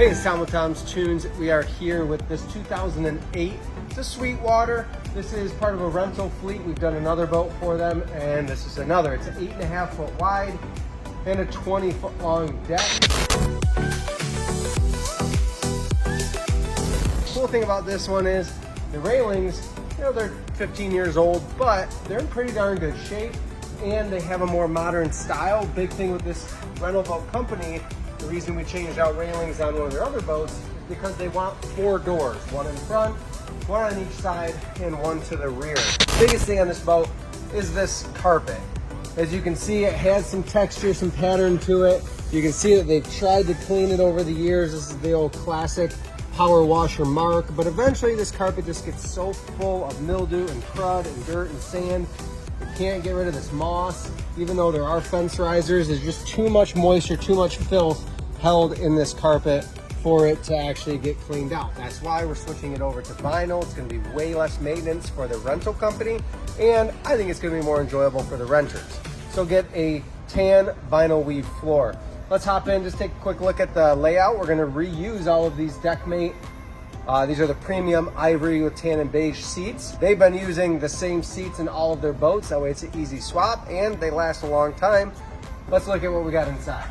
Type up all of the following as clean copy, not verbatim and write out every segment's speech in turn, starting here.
Hey, it's Tom with Tom's Tunes. We are here with this 2008. It's a Sweetwater. This is part of a rental fleet. We've done another boat for them, and this is another. It's an 8.5 foot wide and a 20 foot long deck. Cool thing about this one is the railings, you know, they're 15 years old, but they're in pretty darn good shape, and they have a more modern style. Big thing with this rental boat company, the reason we changed out railings on one of their other boats is because they want 4 doors, one in front, one on each side, and one to the rear. Biggest thing on this boat is this carpet. As you can see, it has some texture, some pattern to it. You can see that they've tried to clean it over the years. This is the old classic power washer mark, but eventually this carpet just gets so full of mildew and crud and dirt and sand. You can't get rid of this moss. Even though there are fence risers, there's just too much moisture, too much filth held in this carpet for it to actually get cleaned out. That's why we're switching it over to vinyl. It's gonna be way less maintenance for the rental company, and I think it's gonna be more enjoyable for the renters. So get a tan vinyl weave floor. Let's hop in, just take a quick look at the layout. We're gonna reuse all of these Deckmate. These are the premium ivory with tan and beige seats. They've been using the same seats in all of their boats. That way it's an easy swap and they last a long time. Let's look at what we got inside.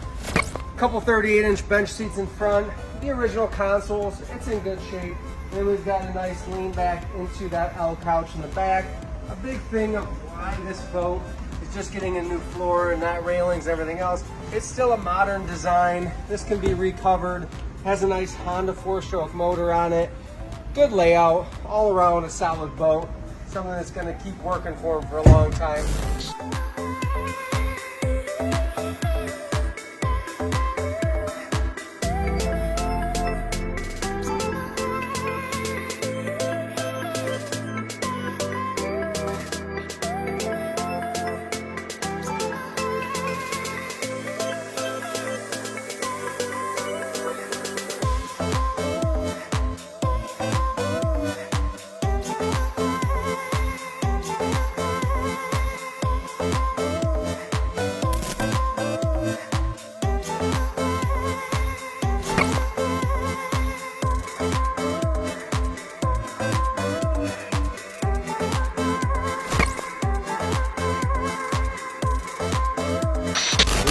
Couple 38-inch bench seats in front, the original consoles, it's in good shape. Then we've got a nice lean back into that L couch in the back. A big thing of why this boat is just getting a new floor and not railings and everything else. It's still a modern design. This can be recovered. Has a nice Honda 4-stroke motor on it. Good layout, all around a solid boat. Something that's gonna keep working for them for a long time.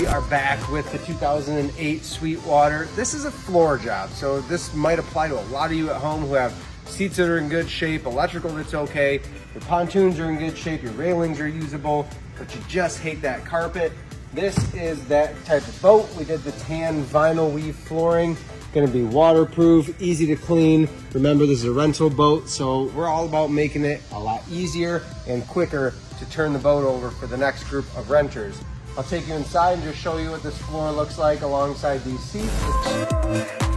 We are back with the 2008 Sweetwater. This is a floor job, so this might apply to a lot of you at home who have seats that are in good shape, electrical that's okay, your pontoons are in good shape, your railings are usable, but you just hate that carpet. This is that type of boat. We did the tan vinyl weave flooring. Gonna be waterproof, easy to clean. Remember, this is a rental boat, so we're all about making it a lot easier and quicker to turn the boat over for the next group of renters. I'll take you inside and just show you what this floor looks like alongside these seats.